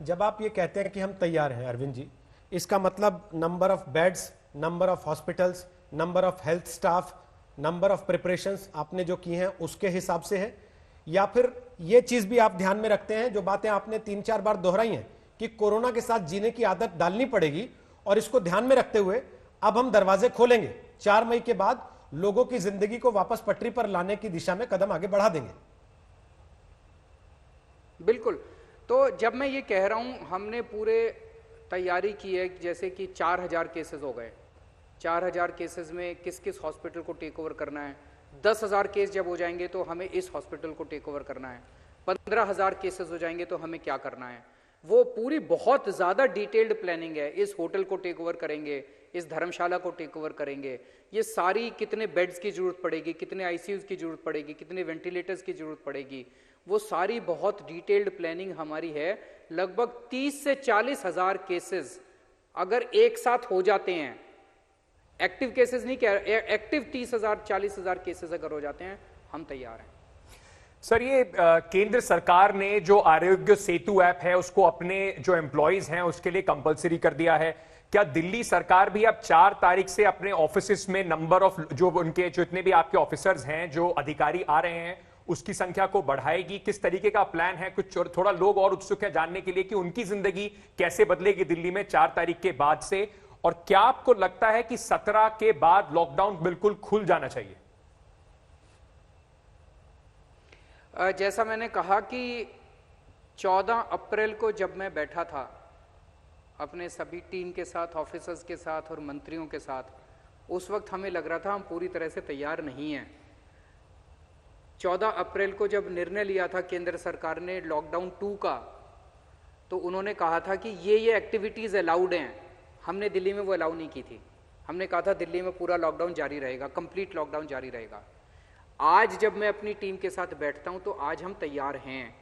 जब आप ये कहते हैं कि हम तैयार हैं अरविंद जी, इसका मतलब number of beds, number of hospitals, number of health staff, number of preparations आपने जो की हैं उसके हिसाब से है, या फिर ये चीज भी आप ध्यान में रखते हैं जो बातें आपने 3-4 बार दोहराई हैं कि कोरोना के साथ जीने की आदत डालनी पड़ेगी और इसको ध्यान में रखते हुए अब हम दरवाजे खोलेंगे, 4 मई के बाद लोगों की जिंदगी को वापस पटरी पर लाने की दिशा में कदम आगे बढ़ा देंगे? बिल्कुल। तो जब मैं ये कह रहा हूं हमने पूरे तैयारी की है, जैसे कि 4000 केसेस हो गए, 4000 केसेस में किस किस हॉस्पिटल को टेक ओवर करना है, 10,000 केस जब हो जाएंगे तो हमें इस हॉस्पिटल को टेक ओवर करना है, 15,000 केसेस हो जाएंगे तो हमें क्या करना है, वो पूरी बहुत ज़्यादा डिटेल्ड प्लानिंग है। इस होटल को टेक ओवर करेंगे, इस धर्मशाला को टेक ओवर करेंगे, ये सारी कितने बेड्स की जरूरत पड़ेगी, कितने आईसीयूज की जरूरत पड़ेगी, कितने वेंटिलेटर्स की जरूरत पड़ेगी, वो सारी बहुत डिटेल्ड प्लानिंग हमारी है। लगभग 30 से 40,000 केसेस अगर एक साथ हो जाते हैं, एक्टिव केसेस नहीं कह रहे, एक्टिव 30,000 40,000 केसेस अगर हो जाते हैं, हम तैयार हैं। सर, ये केंद्र सरकार ने जो आरोग्य सेतु ऐप है उसको अपने जो एम्प्लॉयज हैं उसके लिए कंपलसरी कर दिया है। क्या दिल्ली सरकार भी अब 4 तारीख से अपने ऑफिस में नंबर ऑफ जो उनके जो इतने भी आपके ऑफिसर्स हैं, जो अधिकारी आ रहे हैं, उसकी संख्या को बढ़ाएगी? किस तरीके का प्लान है? कुछ थोड़ा लोग और उत्सुक है जानने के लिए कि उनकी जिंदगी कैसे बदलेगी दिल्ली में 4 तारीख के बाद से। और क्या आपको लगता है कि 17 के बाद लॉकडाउन बिल्कुल खुल जाना चाहिए? जैसा मैंने कहा कि 14 अप्रैल को जब मैं बैठा था अपने सभी टीम के साथ, ऑफिसर्स के साथ और मंत्रियों के साथ, उस वक्त हमें लग रहा था हम पूरी तरह से तैयार नहीं हैं। 14 अप्रैल को जब निर्णय लिया था केंद्र सरकार ने लॉकडाउन 2 का, तो उन्होंने कहा था कि ये एक्टिविटीज़ अलाउड हैं। हमने दिल्ली में वो अलाउ नहीं की थी। हमने कहा था दिल्ली में पूरा लॉकडाउन जारी रहेगा, कंप्लीट लॉकडाउन जारी रहेगा। आज जब मैं अपनी टीम के साथ बैठता हूं तो आज हम तैयार हैं।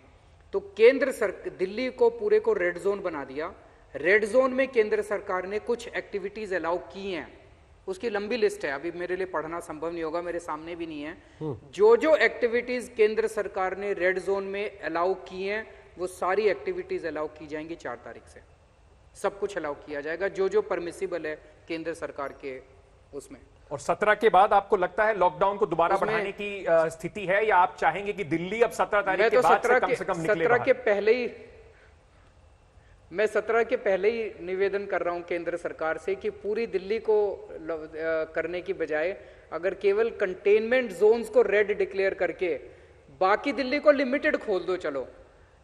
तो केंद्र सरकार दिल्ली को पूरे को रेड जोन बना दिया। रेड जोन में केंद्र सरकार ने कुछ एक्टिविटीज अलाउ की हैं, उसकी लंबी लिस्ट है, अभी मेरे लिए पढ़ना संभव नहीं होगा, मेरे सामने भी नहीं है। जो जो एक्टिविटीज केंद्र सरकार ने रेड जोन में अलाउ की हैं, वो सारी एक्टिविटीज अलाउ की जाएंगी 4 तारीख से। सब कुछ अलाउ किया जाएगा जो जो परमिसिबल है केंद्र सरकार के उसमें। और 17 के बाद आपको लगता है लॉकडाउन को दोबारा बढ़ाने की स्थिति है, या आप चाहेंगे कि दिल्ली अब 17 तारीख के बाद से कम निकले 17 के पहले ही मैं 17 के पहले ही निवेदन कर रहा हूं केंद्र सरकार से कि पूरी दिल्ली को करने की बजाय अगर केवल कंटेनमेंट जोन्स को रेड डिक्लेयर करके बाकी दिल्ली को लिमिटेड खोल दो। चलो,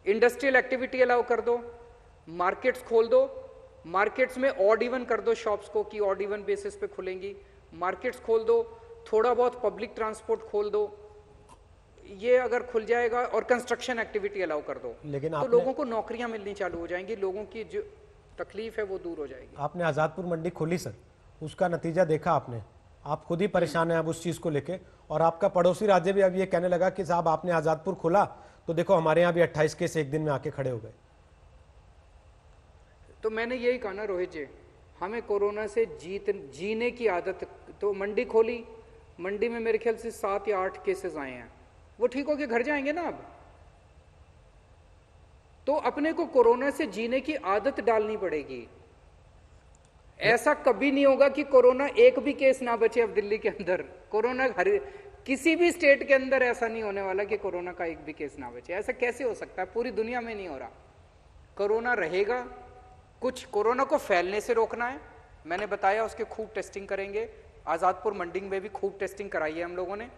इंडस्ट्रियल एक्टिविटी अलाउ कर दो, मार्केट्स खोल दो, मार्केट्स में ऑड इवन कर दो शॉप्स को कि ऑड इवन बेसिस पे खुलेंगी, मार्केट्स खोल दो, थोड़ा बहुत पब्लिक ट्रांसपोर्ट खोल दो, ये अगर खुल जाएगा, और कंस्ट्रक्शन एक्टिविटी अलाउ कर दो, लेकिन तो लोगों को नौकरियां मिलनी चालू हो जाएंगी, लोगों की जो तकलीफ है वो दूर हो जाएगी। आपने आजादपुर मंडी खोली सर, उसका नतीजा देखा आपने, आप खुद ही परेशान हैं अब उस चीज को लेके, और आपका पड़ोसी राज्य भी अब ये कहने लगा कि साहब आपने आजादपुर खोला तो देखो हमारे यहाँ भी 28 केस एक दिन में आके खड़े हो गए। तो मैंने यही कहा ना रोहित जी, हमें कोरोना से जीने की आदत। तो मंडी खोली, मंडी में मेरे ख्याल से 7 या 8 केसेस आए हैं, वो ठीक होके घर जाएंगे ना अब। तो अपने को कोरोना से जीने की आदत डालनी पड़ेगी। ऐसा कभी नहीं होगा कि कोरोना एक भी केस ना बचे अब दिल्ली के अंदर। कोरोना किसी भी स्टेट के अंदर ऐसा नहीं होने वाला कि कोरोना का एक भी केस ना बचे। ऐसा कैसे हो सकता है? पूरी दुनिया में नहीं हो रहा। कोरोना रहेगा। कुछ कोरोना को फैलने से रोकना है, मैंने बताया, उसके खूब टेस्टिंग करेंगे। आजादपुर मंडी में भी खूब टेस्टिंग कराई है हम लोगों ने।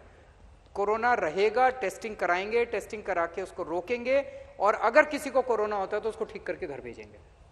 कोरोना रहेगा, टेस्टिंग कराएंगे, टेस्टिंग करा के उसको रोकेंगे, और अगर किसी को कोरोना होता है तो उसको ठीक करके घर भेजेंगे।